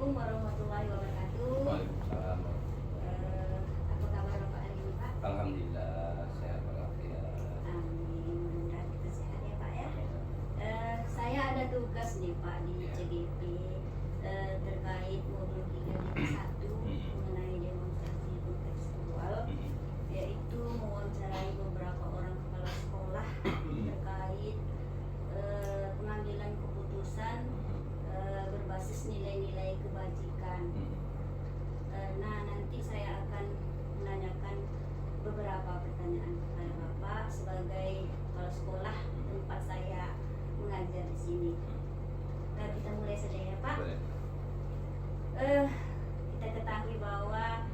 Assalamualaikum warahmatullahi wabarakatuh. Waalaikumsalam. Apa kabar Bapak hari ini Pak? Alhamdulillah sehat walafiat. Amin. Mudah-mudahan kita sehat ya Pak ya. Saya ada tugas nih Pak di Ya. CGP terkait mobil 351 mengenai demonstrasi kontekstual, yaitu mewawancarai beberapa orang kepala sekolah terkait pengambilan keputusan berbasis nilai-nilai kebajikan. Nah, nanti saya akan menanyakan beberapa pertanyaan kepada Bapak sebagai kepala sekolah tempat saya mengajar di sini. Nah, kita mulai saja ya Pak. Boleh. Kita ketahui bahwa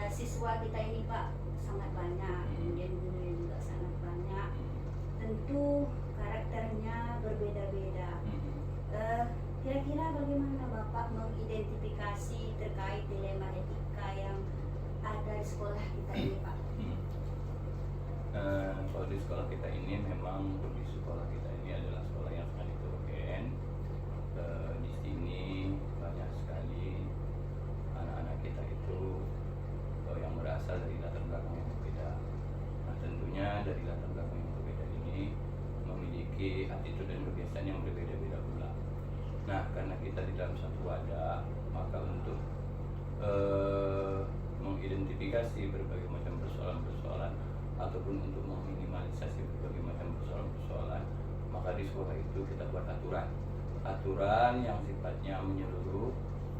siswa kita ini Pak sangat banyak, kemudian gurunya juga sangat banyak. Tentu karakternya berbeda-beda. Kira-kira bagaimana Bapak mengidentifikasi terkait dilema etika yang ada di sekolah kita ini Pak? Kalau di sekolah kita ini memang di sekolah kita ini adalah sekolah yang sangat heterogen. Di sini banyak sekali anak-anak kita itu yang berasal dari latar belakang yang berbeda. Nah, tentunya dari latar belakang yang berbeda ini memiliki attitude dan kebiasaan yang berbeda-beda pula. Nah, karena kita di dalam satu wadah, maka untuk mengidentifikasi berbagai macam persoalan-persoalan ataupun untuk meminimalisasi berbagai macam persoalan-persoalan, maka di sekolah itu kita buat aturan yang sifatnya menyeluruh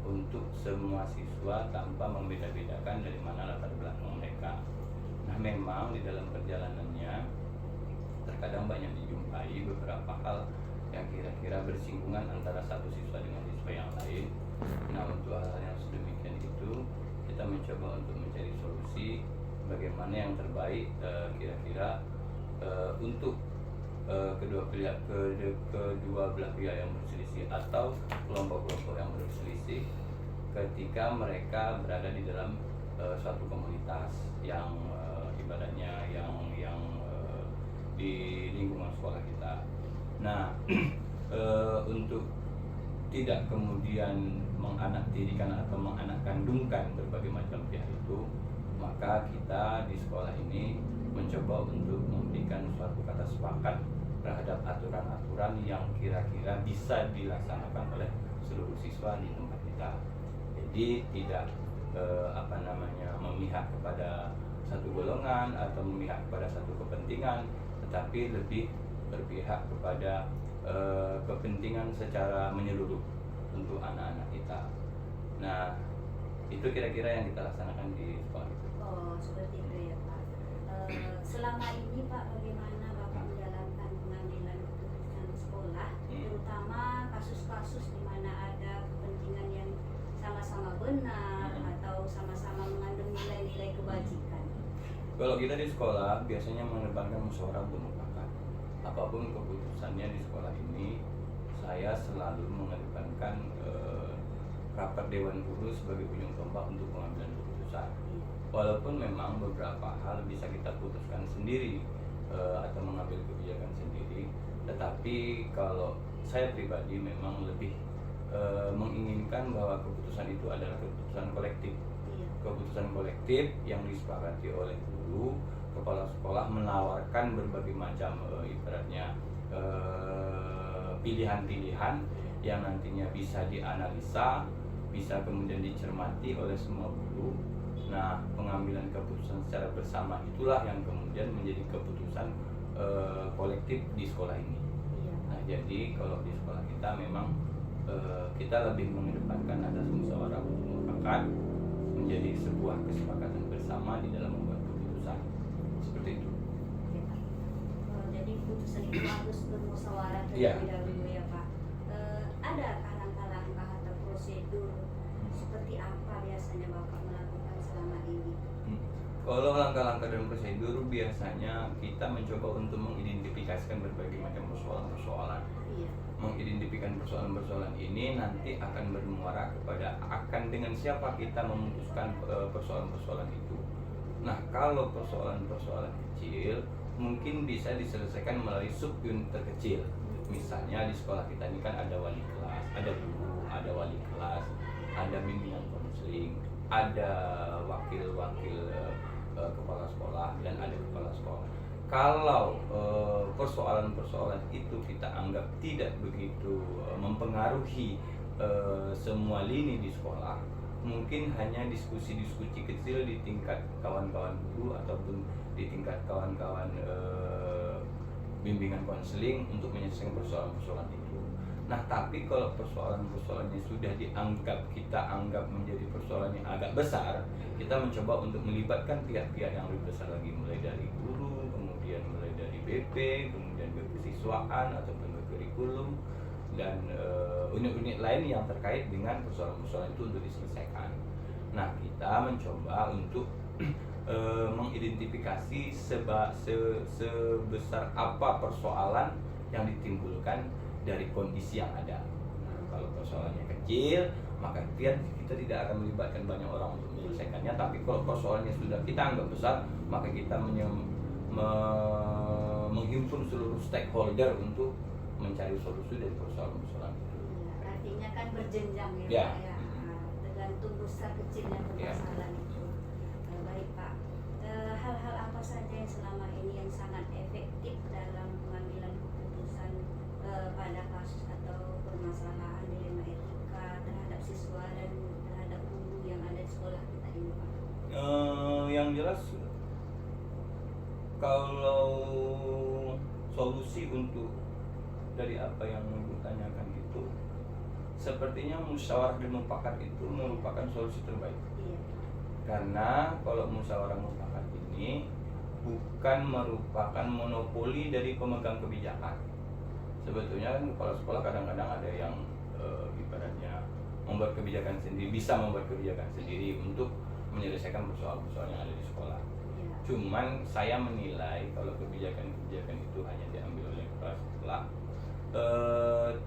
untuk semua siswa tanpa membeda-bedakan dari mana latar belakang mereka. Nah, memang di dalam perjalanannya terkadang banyak dijumpai beberapa hal yang kira-kira bersinggungan antara satu siswa dengan siswa yang lain. Nah, untuk hal yang sedemikian itu kita mencoba untuk mencari solusi bagaimana yang terbaik kira-kira untuk kedua belah pihak yang berselisih atau kelompok-kelompok yang berselisih ketika mereka berada di dalam suatu komunitas yang ibaratnya yang di lingkungan sekolah kita. Nah, untuk tidak kemudian menganaktirikan atau menganakandungkan berbagai macam pihak itu, maka kita di sekolah ini mencoba untuk memberikan suatu kata sepakat terhadap aturan-aturan yang kira-kira bisa dilaksanakan oleh seluruh siswa di tempat kita. Jadi tidak memihak kepada satu golongan atau memihak kepada satu kepentingan, tetapi lebih berpihak kepada kepentingan secara menyeluruh untuk anak-anak kita. Nah, itu kira-kira yang kita laksanakan di sekolah itu. Oh, seperti itu ya Pak. Selama ini Pak, bagaimana Bapak menjalankan pengambilan keputusan sekolah, terutama kasus-kasus di mana ada kepentingan yang sama-sama benar atau sama-sama mengandung nilai-nilai kebajikan? Kalau kita di sekolah biasanya mengedepankan musyawarah untuk mufakat. Apapun keputusannya di sekolah ini, saya selalu mengedepankan rapat dewan guru sebagai ujung tombak untuk pengambilan keputusan. Walaupun memang beberapa hal bisa kita putuskan sendiri atau mengambil kebijakan sendiri, tetapi kalau saya pribadi memang lebih menginginkan bahwa keputusan itu adalah keputusan kolektif. Keputusan kolektif yang disepakati oleh guru, kepala sekolah menawarkan berbagai macam ibaratnya pilihan-pilihan yang nantinya bisa dianalisa, bisa kemudian dicermati oleh semua guru. Nah, pengambilan keputusan secara bersama itulah yang kemudian menjadi keputusan kolektif di sekolah ini. Nah, jadi kalau di sekolah kita memang kita lebih mengedepankan ada musyawarah untuk mufakat menjadi sebuah kesepakatan bersama di dalam membuat keputusan. Seperti itu. Jadi keputusan itu harus bermusyawarah terlebih dahulu ya Pak. Adakah langkah-langkah atau prosedur seperti apa biasanya Bapak melakukan selama ini? Kalau langkah-langkah dan prosedur biasanya kita mencoba untuk mengidentifikasikan berbagai macam persoalan-persoalan. Mengidentifikasikan persoalan-persoalan ini nanti akan bermuara kepada akan dengan siapa kita memutuskan persoalan-persoalan itu. Nah, kalau persoalan-persoalan kecil mungkin bisa diselesaikan melalui sub-unit terkecil. Misalnya di sekolah kita ini kan ada wali kelas, ada guru, ada wali kelas, ada bimbingan konseling, ada wakil-wakil kepala sekolah dan ada kepala sekolah. Kalau persoalan-persoalan itu kita anggap tidak begitu mempengaruhi semua lini di sekolah, mungkin hanya diskusi-diskusi kecil di tingkat kawan-kawan guru ataupun di tingkat kawan-kawan bimbingan konseling untuk menyelesaikan persoalan-persoalan itu. Nah, tapi kalau persoalan-persoalannya sudah kita anggap menjadi persoalan yang agak besar, kita mencoba untuk melibatkan pihak-pihak yang lebih besar lagi, mulai dari guru, kemudian mulai dari BP, kemudian ke kesiswaan ataupun ke kurikulum, dan unit-unit lain yang terkait dengan persoalan-persoalan itu untuk diselesaikan. Nah, kita mencoba untuk mengidentifikasi sebesar apa persoalan yang ditimbulkan dari kondisi yang ada. Nah, kalau persoalannya kecil, maka kita tidak akan melibatkan banyak orang untuk menyelesaikannya. Tapi kalau persoalannya sudah kita anggap besar, maka kita menghimpun seluruh stakeholder untuk mencari solusi dari persoalan-persoalan itu. Artinya kan berjenjang ya, Ya. Pak ya. Tergantung besar kecilnya permasalahan itu. Baik Pak, hal-hal apa saja yang selama ini yang sangat efektif dalam pengambilan keputusan pada kasus atau permasalahan dilema etika terhadap siswa dan terhadap guru yang ada di sekolah kita ini Pak? Yang jelas, kalau solusi untuk dari apa yang Ibu tanyakan itu, sepertinya musyawarah dan mufakat itu merupakan solusi terbaik. Iya. Karena kalau musyawarah mufakat ini bukan merupakan monopoli dari pemegang kebijakan. Sebetulnya kan kepala sekolah kadang-kadang ada yang ibaratnya membuat kebijakan sendiri, bisa membuat kebijakan sendiri untuk menyelesaikan persoalan-persoalan yang ada di sekolah. Iya. Cuman saya menilai kalau kebijakan-kebijakan itu hanya diambil oleh kepala sekolah,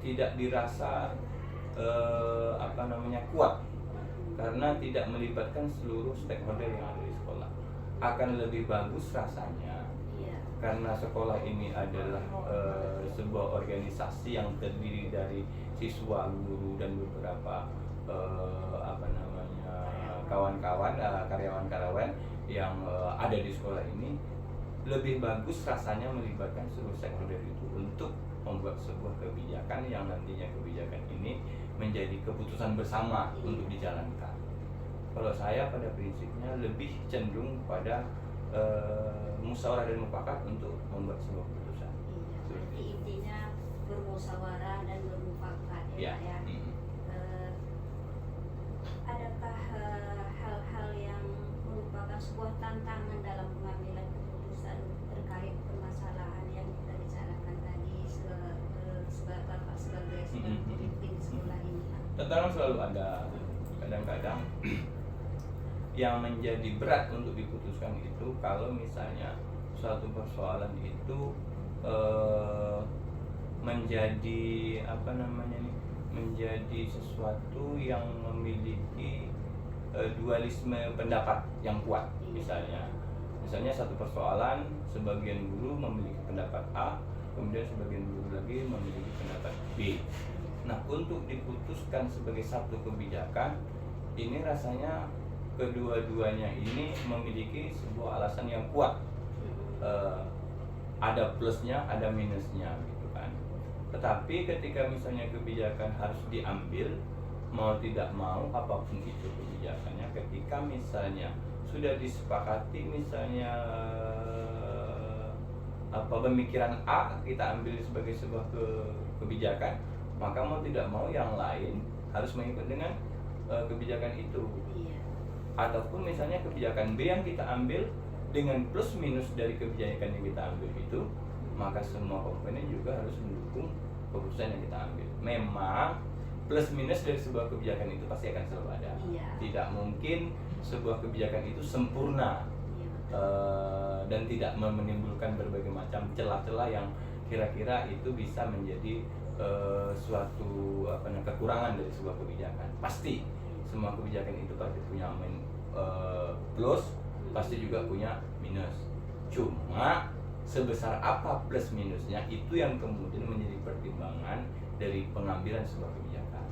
tidak dirasa kuat, karena tidak melibatkan seluruh stakeholder yang ada di sekolah. Akan lebih bagus rasanya, Iya. karena sekolah ini adalah sebuah organisasi yang terdiri dari siswa, guru, dan beberapa kawan-kawan, karyawan-karyawan yang ada di sekolah ini. Lebih bagus rasanya melibatkan seluruh stakeholder itu untuk membuat sebuah kebijakan yang nantinya kebijakan ini menjadi keputusan bersama untuk dijalankan. Kalau saya pada prinsipnya lebih cenderung pada musyawarah dan mufakat untuk membuat sebuah keputusan. Iya. Berarti intinya bermusyawarah dan bermufakat ya, Pak ya. Adakah hal-hal yang merupakan sebuah tantangan dalam pengambilan keputusan terkait permasalahan yang kita bicarakan tadi sebagai Bapak sebagai pemimpin sekolah ini Pak? Tantangan selalu ada. Kadang-kadang yang menjadi berat untuk diputuskan itu kalau misalnya suatu persoalan itu menjadi sesuatu yang memiliki dualisme pendapat yang kuat. Misalnya satu persoalan, sebagian guru memiliki pendapat A, kemudian sebagian guru lagi memiliki pendapat B. Nah, untuk diputuskan sebagai satu kebijakan, ini rasanya kedua-duanya ini memiliki sebuah alasan yang kuat. Ada plusnya, ada minusnya gitu kan. Tetapi ketika misalnya kebijakan harus diambil, mau tidak mau apapun itu kebijakannya, ketika misalnya sudah disepakati misalnya pemikiran A kita ambil sebagai sebuah kebijakan, maka mau tidak mau yang lain harus mengikut dengan kebijakan itu. Iya. Ataupun misalnya kebijakan B yang kita ambil dengan plus minus dari kebijakan yang kita ambil itu, maka semua komponen juga harus mendukung keputusan yang kita ambil. Memang plus minus dari sebuah kebijakan itu pasti akan selalu ada. Iya. Tidak mungkin sebuah kebijakan itu sempurna dan tidak menimbulkan berbagai macam celah-celah yang kira-kira itu bisa menjadi suatu kekurangan dari sebuah kebijakan. Pasti semua kebijakan itu pasti punya plus, pasti juga punya minus. Cuma sebesar apa plus minusnya itu yang kemudian menjadi pertimbangan dari pengambilan sebuah kebijakan.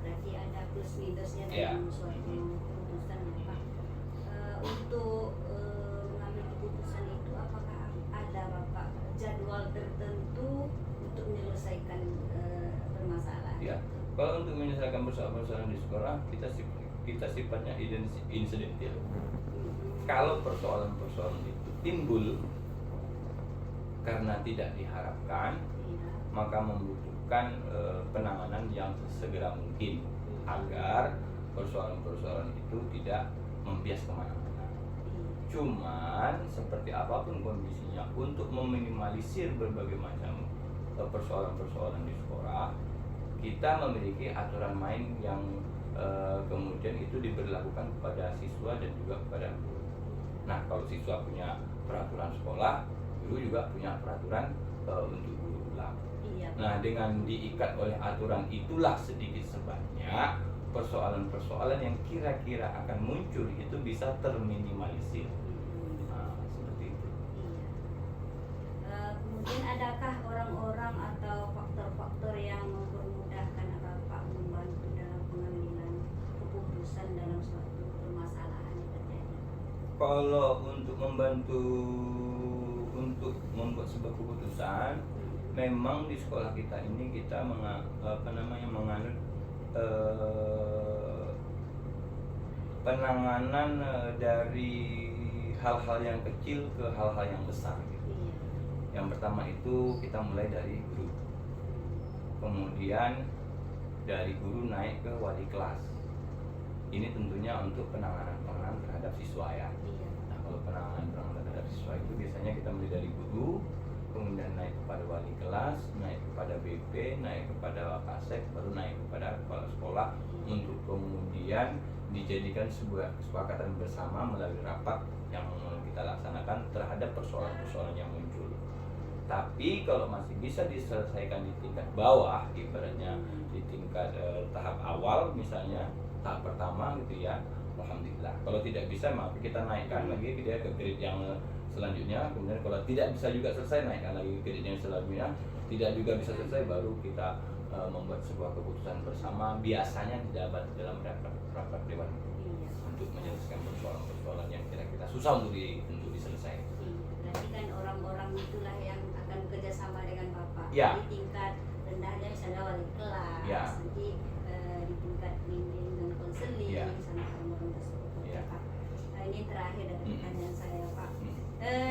Berarti pasti ada plus minusnya Ya. dalam suatu keputusan ya Pak. Untuk mengambil keputusan itu apakah ada Bapak jadwal tertentu untuk menyelesaikan permasalahan? Ya, kalau untuk menyelesaikan persoalan-persoalan di sekolah kita sifatnya insidentil. Kalau persoalan-persoalan itu timbul karena tidak diharapkan, Iya. maka membutuhkan penanganan yang segera mungkin agar persoalan-persoalan itu tidak membias kemana-mana. Cuman seperti apapun kondisinya, untuk meminimalisir berbagai macam persoalan-persoalan di sekolah, kita memiliki aturan main yang kemudian itu diberlakukan kepada siswa dan juga kepada guru. Nah, kalau siswa punya peraturan sekolah, guru juga punya peraturan untuk guru ulang. Iya. Nah, dengan diikat oleh aturan itulah sedikit sebanyak persoalan-persoalan yang kira-kira akan muncul itu bisa terminimalisir. Nah, seperti itu. Iya. Kemudian adakah orang-orang atau faktor-faktor yang mempermudahkan Bapak membantu dalam pengambilan keputusan dalam suatu permasalahan yang terjadi? Kalau untuk membantu untuk membuat sebuah keputusan, memang di sekolah kita ini kita menganut penanganan dari hal-hal yang kecil ke hal-hal yang besar gitu. Iya. Yang pertama itu kita mulai dari guru, kemudian dari guru naik ke wali kelas. Ini tentunya untuk penanganan terhadap siswa ya. Iya. Nah, kalau penanganan terhadap siswa itu biasanya kita mulai dari guru, kemudian naik kepada wali kelas, naik kepada BP, naik kepada Wakasek, baru naik kepada kepala sekolah, untuk kemudian dijadikan sebuah kesepakatan bersama melalui rapat yang kita laksanakan terhadap persoalan-persoalan yang muncul. Tapi kalau masih bisa diselesaikan di tingkat bawah, ibaratnya di tingkat tahap awal, misalnya tahap pertama gitu ya, alhamdulillah. Kalau tidak bisa, maka kita naikkan lagi dia ke grade yang selanjutnya. Kemudian kalau tidak bisa juga selesai, naikkan lagi ke grade yang selanjutnya. Tidak juga bisa selesai, baru kita membuat sebuah keputusan bersama, biasanya didapat dalam rapat dewan untuk menyelesaikan persoalan-persoalan yang kira-kira susah untuk diselesaikan. Berarti kan orang-orang itulah yang akan bekerjasama dengan Bapak. Ya. Di tingkat rendahnya misalnya wali kelas, Ya. nanti di tingkat bimbing dan konseling Ya. sama orang tersebut. Ya. Pak. Ini terakhir dari pertanyaan saya Pak. Hmm.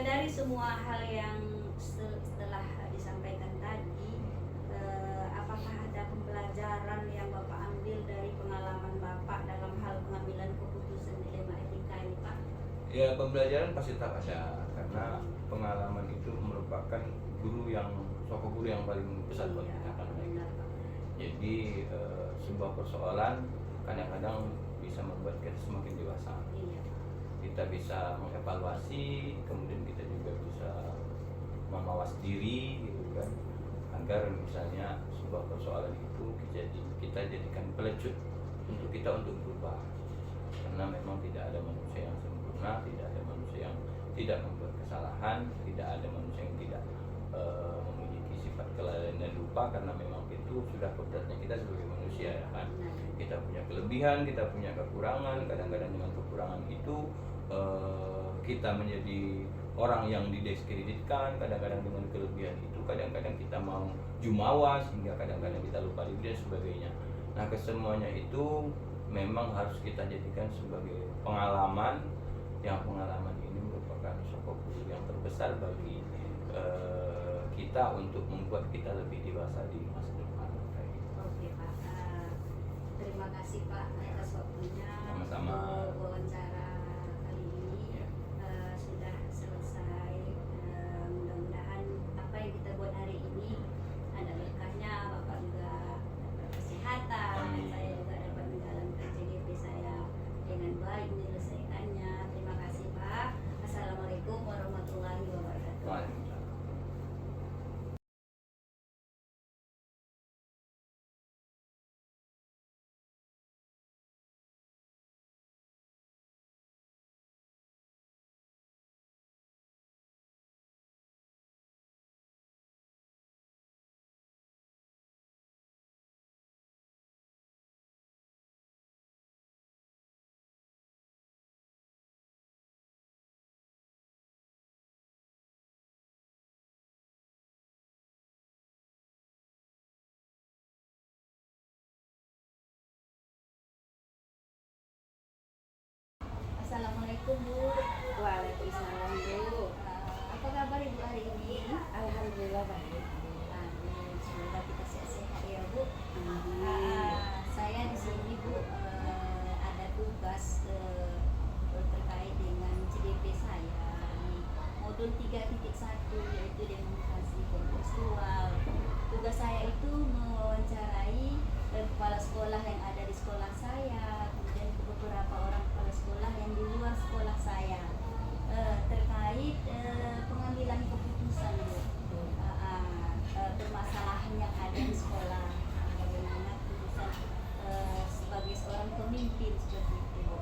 Dari semua hal yang setelah disampaikan tadi, apakah ada pembelajaran yang Bapak ambil dari pengalaman Bapak dalam hal pengambilan keputusan dilema etika ini Pak? Ya, pembelajaran pasti tetap ada, karena pengalaman itu merupakan sosok guru yang paling besar buat kita kan. Benar, Pak. Jadi sebuah persoalan kadang-kadang bisa membuat kita semakin dewasa. Iya. Kita bisa mengevaluasi, kemudian kita juga bisa memawas diri gitu kan, agar misalnya sebuah persoalan itu kita jadikan pelecut untuk kita untuk berubah. Karena memang tidak ada manusia yang sempurna, tidak ada manusia yang tidak membuat kesalahan, tidak ada manusia yang tidak memiliki sifat kelalaian dan lupa, karena memang itu sudah kodratnya kita sebagai manusia ya kan. Kita punya kelebihan, kita punya kekurangan. Kadang-kadang dengan kekurangan itu kita menjadi orang yang didiskreditkan. Kadang-kadang dengan kelebihan itu kadang-kadang kita mau jumawa, sehingga kadang-kadang kita lupa diri dan sebagainya. Nah, kesemuanya itu memang harus kita jadikan sebagai pengalaman, yang pengalaman ini merupakan sosok guru yang terbesar bagi kita untuk membuat kita lebih dewasa di masa depan. Oke Pak, terima kasih Pak atas waktunya. Sama-sama. Untuk wawancara kali ini Ya. sudah selesai. Mudah-mudahan apa yang kita buat hari ini ada berkahnya. Bapak juga dapat kesehatan, Amin. saya juga dapat menjalankan CGP saya dengan baik menyelesaikannya. Terima kasih Pak. Assalamualaikum warahmatullahi wabarakatuh. Waalaikumsalam. Assalamualaikum Bu. Waalaikumsalam Bu. Apa kabar Ibu hari ini? Alhamdulillah baik. Amin. Semoga kita sehat-sehat ya Bu. Amin. Saya di sini Bu ada tugas terkait dengan CDP saya nih, modul 3.1 yaitu demokrasi kontekstual. Tugas saya itu mewawancarai kepala sekolah yang ada di sekolah saya, kemudian beberapa orang kepala sekolah yang di luar sekolah saya terkait pengambilan keputusan Bu. Permasalahan yang ada di sekolah, bagaimana keputusan sebagai seorang pemimpin seperti itu Bu.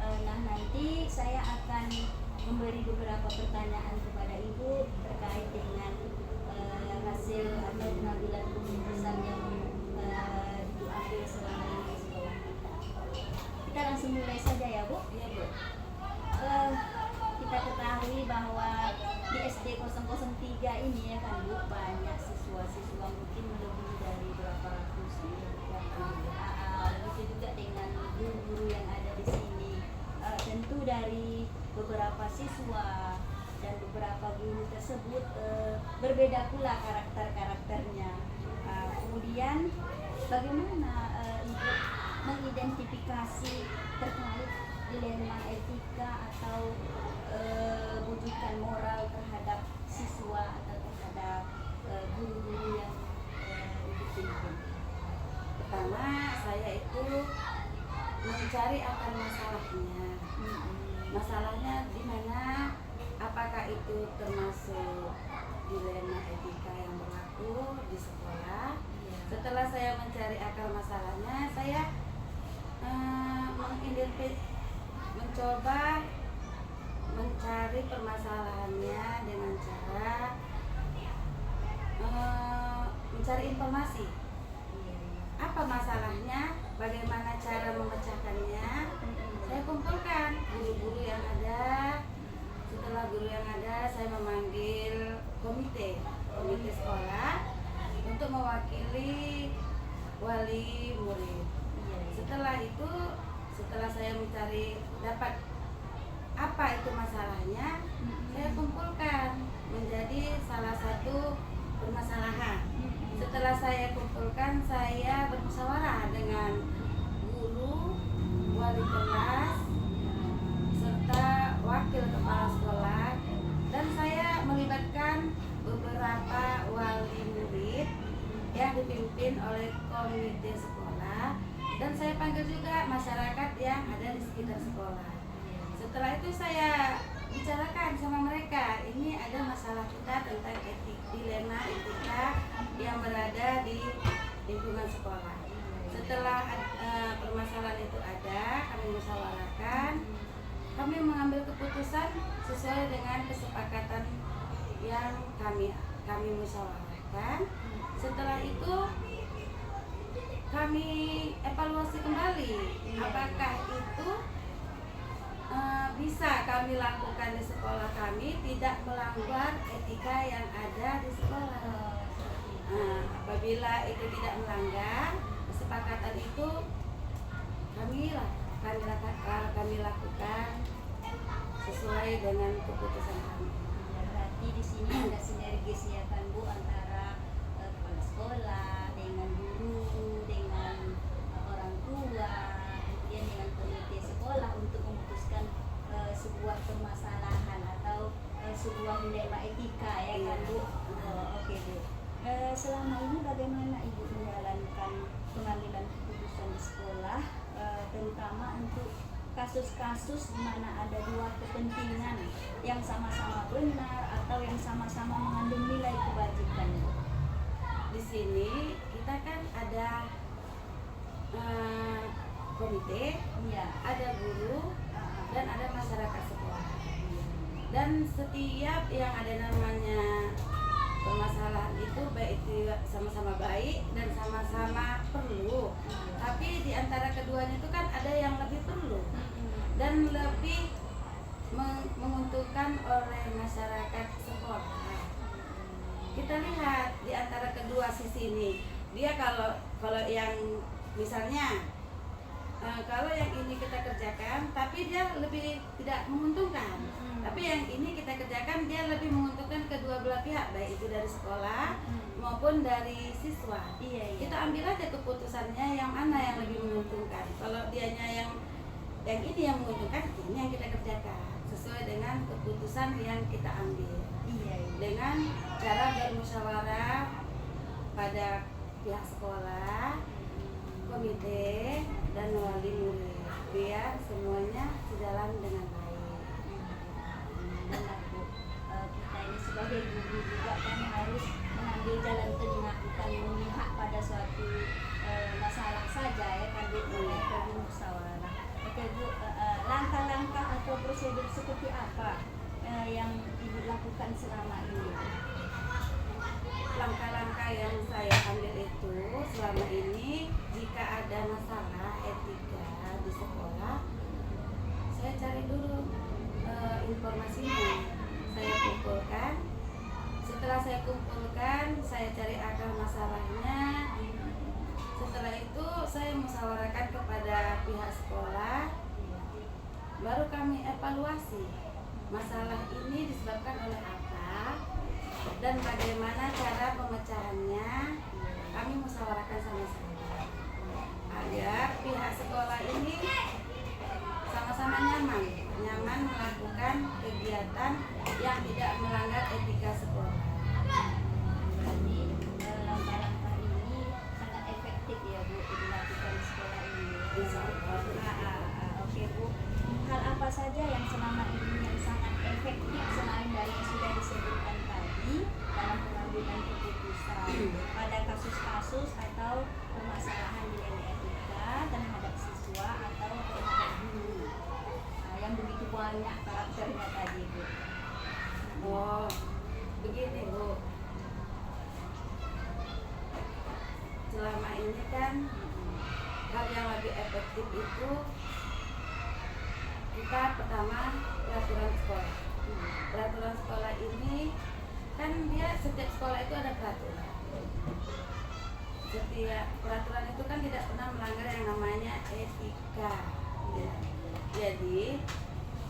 Nah nanti saya akan memberi beberapa pertanyaan kepada Ibu terkait dengan hasil atau pengambilan keputusan yang diambil selama ini di sekolah kita. Kita langsung mulai saja ya Bu. Iya Bu. Kita ketahui bahwa di SD 003 ini ya kan Bu, banyak siswa-siswa mungkin lebih dari berapa ratus begitu juga dengan guru-guru yang ada di sini. Tentu dari beberapa siswa dan beberapa guru tersebut berbeda pula karakter-karakternya. Kemudian bagaimana untuk mengidentifikasi terkait dilema etika atau rujukan moral terhadap siswa atau terhadap guru-guru yang dipimpin. Pertama saya itu mencari akar masalahnya. Masalahnya di mana? Apakah itu termasuk dilema etika yang berlaku di sekolah? Setelah saya mencari akar masalahnya, saya mencoba mencari permasalahannya dengan cara mencari informasi. Apa masalahnya? Bagaimana cara memecahkannya? Saya kumpulkan guru-guru yang ada. Setelah guru yang ada, saya memanggil komite sekolah untuk mewakili wali murid. Setelah itu, setelah saya mencari dapat apa itu masalahnya, saya kumpulkan menjadi salah satu permasalahan. Setelah saya kumpulkan, saya bermusyawarah dengan guru, wali kelas, serta wakil kepala sekolah, dan saya melibatkan beberapa wali murid yang dipimpin oleh komite sekolah, dan saya panggil juga masyarakat yang ada di sekitar sekolah. Setelah itu saya bicarakan sama mereka, ini ada masalah kita tentang dilema etika yang berada di lingkungan sekolah. Setelah permasalahan itu ada, kami musyawarahkan, kami mengambil keputusan sesuai dengan kesepakatan yang kami musyawarahkan. Setelah itu kami evaluasi kembali apakah itu bisa kami lakukan di sekolah kami, tidak melanggar etika yang ada di sekolah. Apabila itu tidak melanggar kesepakatan itu, kami lakukan sesuai dengan keputusan kami. Berarti di sini ada sinergis ya kan Bu, antara kepala sekolah dengan guru, dengan orang tua, kemudian dengan komite sekolah untuk memutuskan sebuah permasalahan atau sebuah dilema etika ya kan Bu. Oke Bu. Selama ini bagaimana Ibu menjalankan pengambilan keputusan di sekolah, terutama untuk kasus-kasus di mana ada dua kepentingan yang sama-sama benar atau yang sama-sama mengandung nilai kebajikan? Di sini kita kan ada komite, Iya. ada guru, dan ada masyarakat sekolah. Dan setiap yang ada namanya permasalahan itu baik itu sama-sama baik dan sama-sama perlu. Tapi di antara keduanya itu kan ada yang lebih perlu dan lebih menguntungkan oleh masyarakat sekolah. Kita lihat di antara kedua sisi ini, dia kalau yang misalnya Kalau yang ini kita kerjakan, tapi dia lebih tidak menguntungkan. Tapi yang ini kita kerjakan, dia lebih menguntungkan kedua belah pihak, baik itu dari sekolah maupun dari siswa. Iya. Kita ambil aja keputusannya yang mana yang lebih menguntungkan. Kalau dianya yang ini yang menguntungkan, ini yang kita kerjakan sesuai dengan keputusan yang kita ambil. Iya. Dengan cara bermusyawarah pada pihak sekolah, komite, dan wali murid, biar semuanya sejalan dengan baik. Benar Bu. Kita ini sebagai guru juga kan harus mengambil jalan tengah, bukan memihak pada suatu masalah saja ya kan Bu, perlu musyawarah. Oke Bu, langkah-langkah atau prosedur seperti apa yang Ibu lakukan selama ini? Langkah-langkah yang saya ambil itu selama ini, jika ada masalah etika di sekolah, saya cari dulu informasinya, saya kumpulkan. Setelah saya kumpulkan, saya cari akar masalahnya. Setelah itu saya musyawarahkan kepada pihak sekolah, baru kami evaluasi masalah ini disebabkan oleh apa dan bagaimana cara pemecahannya. Kami musyawarahkan sama-sama agar pihak sekolah ini sama-sama nyaman melakukan kegiatan yang tidak melanggar etika sekolah. Jadi langkah-langkah ini sangat efektif ya Bu dilakukan di sekolah ini. Oke Bu, hal apa saja yang selama ini yang sangat efektif selain dari yang sudah disebutkan tadi dalam pengambilan keputusan pada kasus-kasus atau permasalahan nilai etika terhadap siswa atau terhadap guru yang begitu banyak karakternya tadi Bu? Oh, begini Bu, selama ini kan hal yang lebih efektif itu kita pertama peraturan sekolah. Peraturan sekolah ini kan dia setiap sekolah itu ada peraturan. Setiap peraturan itu kan tidak pernah melanggar yang namanya etika. Ya. Jadi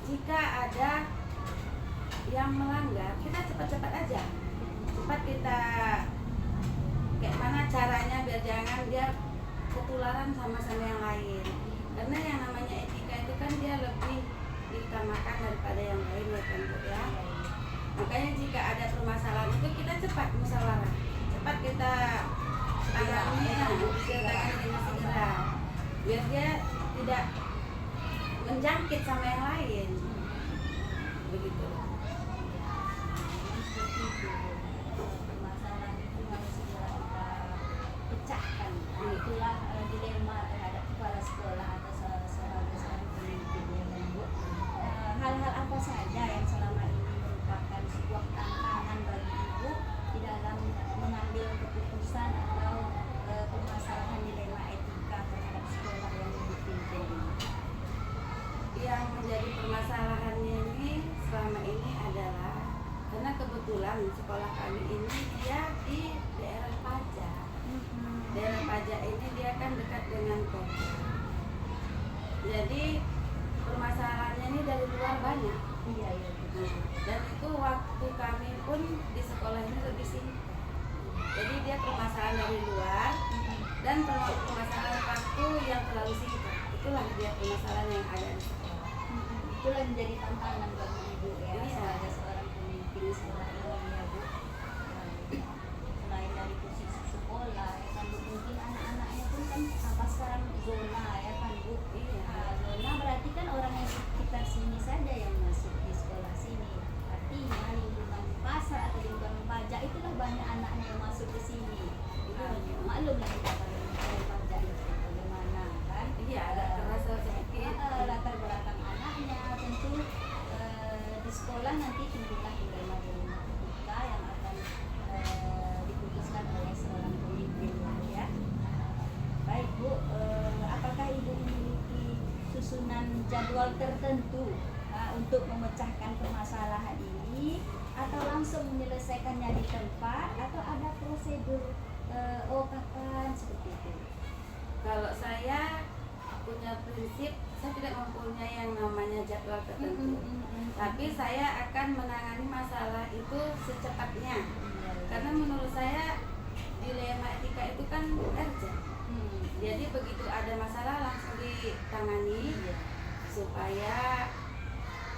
jika ada yang melanggar, kita cepat-cepat aja. Cepat kita kayak mana caranya biar jangan dia ketularan sama yang lain. Karena yang namanya etika itu kan dia lebih diutamakan daripada yang lain ya kan Bu ya. Makanya jika ada permasalahan itu kita cepat musyawarah, cepat kita tangani dengan segera, biar dia tidak menjangkit sama yang lain. Begitu. Permasalahan itu harus segera kita pecahkan. Itulah dilema terhadap kepala sekolah atau sebagai seorang pemimpin ya kan Bu. Hal-hal apa saja yang selama ini merupakan sebuah tantangan bagi Ibu di dalam mengambil keputusan atau permasalahan dilema etika terhadap sekolah yang Ibu pimpin ini? Yang menjadi permasalahannya ini selama ini adalah karena kebetulan sekolah kami ini dia di daerah pajak. Daerah pajak ini dia kan dekat dengan kota. Jadi permasalahannya ini dari luar banyak. Iya. Dan itu waktu kami pun di sekolah ini lebih singkat. Jadi dia permasalahan dari luar dan permasalahan waktu yang terlalu singkat. Itulah dia permasalahan yang ada di sekolah. Itulah menjadi tantangan bagi Ibu ya, Iya. sebagai seorang pemimpin sekolah ini ya Bu. Selain dari posisi sekolah ya kan Bu, mungkin anak-anaknya pun kan apa sekarang zona ya kan Bu. Zona berarti kan orang yang sekitar sini saja yang masuk di sekolah sini. Artinya lingkungan pasar atau lingkungan pajak itulah banyak anaknya yang masuk ke sini. Maklumlah kita kalau pajak itu bagaimana kan. Iya, agak terasa sedikit. Latar belakang anaknya tentu di sekolah nanti timbullah dilema-dilema etika yang akan diputuskan oleh seorang pemimpin ya. Baik Bu, apakah Ibu memiliki susunan jadwal tertentu untuk memecahkan permasalahan ini atau langsung menyelesaikannya di tempat atau ada prosedur kapan seperti itu? Kalau saya punya prinsip, saya tidak mempunyai yang namanya jadwal tertentu. Tapi saya akan menangani masalah itu secepatnya. Karena menurut saya dilema etika itu kan urgent. Jadi begitu ada masalah langsung ditangani supaya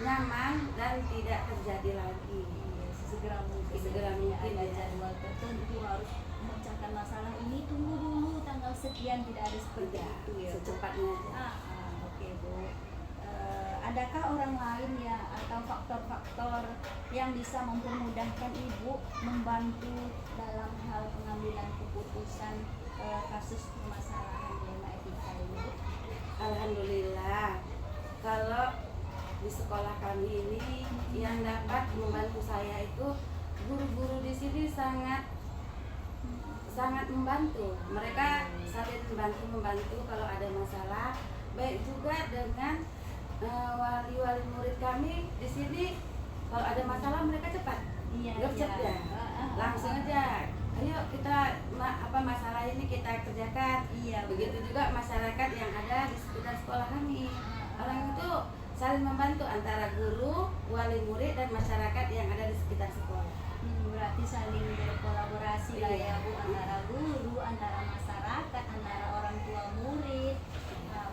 nyaman dan tidak terjadi lagi. Segera mungkin Segera mungkin, ada ya. jadwal tertentu harus memecahkan masalah ini, tunggu dulu tanggal sekian, tidak ada seperti Tidak, itu ya Bu. secepatnya aja. Oke Bu. Adakah orang lain ya atau faktor-faktor yang bisa mempermudahkan Ibu membantu dalam hal pengambilan keputusan kasus permasalahan dilema etika ini Bu? Alhamdulillah, kalau di sekolah kami ini yang dapat membantu saya itu guru-guru di sini sangat membantu. Mereka saling membantu kalau ada masalah. Baik juga dengan wali-wali murid kami di sini, kalau ada masalah mereka cepat gercep ya, langsung aja. Ayo kita masalah ini kita kerjakan. Begitu juga masyarakat yang ada di sekitar sekolah kami. Orang itu saling membantu antara guru, wali murid dan masyarakat yang ada di sekitar sekolah. Berarti saling berkolaborasi lah ya Bu, Iya. antara guru, antara masyarakat, antara orang tua murid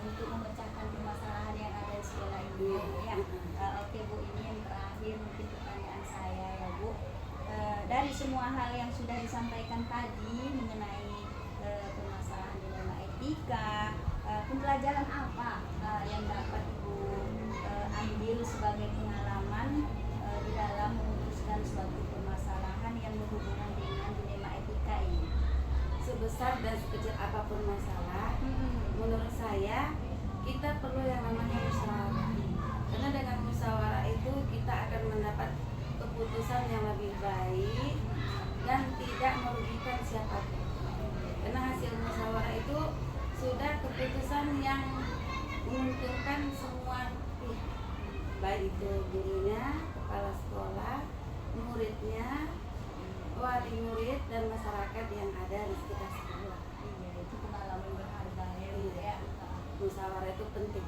untuk memecahkan permasalahan yang ada di sekolah ini ya. Oke Bu, ini yang terakhir mungkin pertanyaan saya ya Bu. Dari semua hal yang sudah disampaikan tadi mengenai permasalahan dilema etika, pembelajaran apa yang dapat Ibu ambil sebagai pengalaman di dalam memutuskan suatu permasalahan yang berhubungan dengan dilema etika ini? Sebesar dan sekecil apapun masalah, menurut saya kita perlu yang namanya musyawarah. Karena dengan musyawarah itu kita akan mendapat keputusan yang lebih baik dan tidak merugikan siapapun. Karena hasil musyawarah itu sudah keputusan yang menguntungkan semua pihak, baik itu gurunya, kepala sekolah, muridnya, wali murid dan masyarakat yang ada di sekitar sekolah. Iya, itu pengalaman berharga ya Bu ya. Musyawarah itu penting.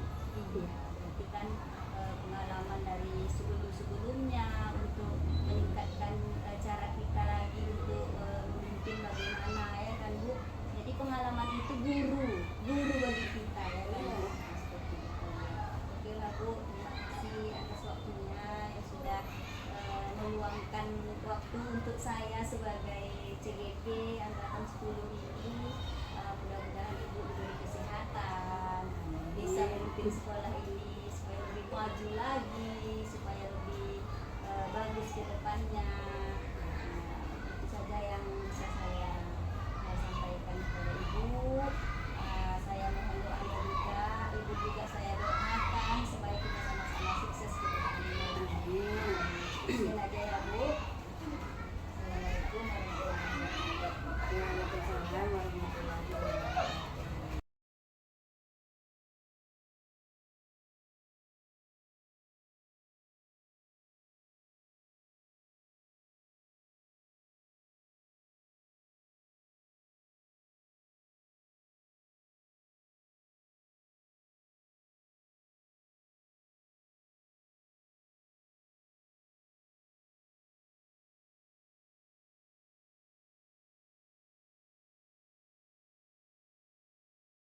Iya, berarti kan pengalaman dari sebelum-sebelumnya untuk meningkatkan cara kita lagi untuk memimpin bagaimana ya kan Bu. Jadi pengalaman itu guru bagi kita ya kan Bu. Seperti itu ya. Oke lah Bu, terima kasih atas waktunya yang sudah meluangkan waktu untuk saya sebagai CGP Angkatan 10 ini. Mudah-mudahan Ibu diberi kesehatan, bisa memimpin sekolah ini supaya lebih maju lagi, supaya lebih bagus ke depannya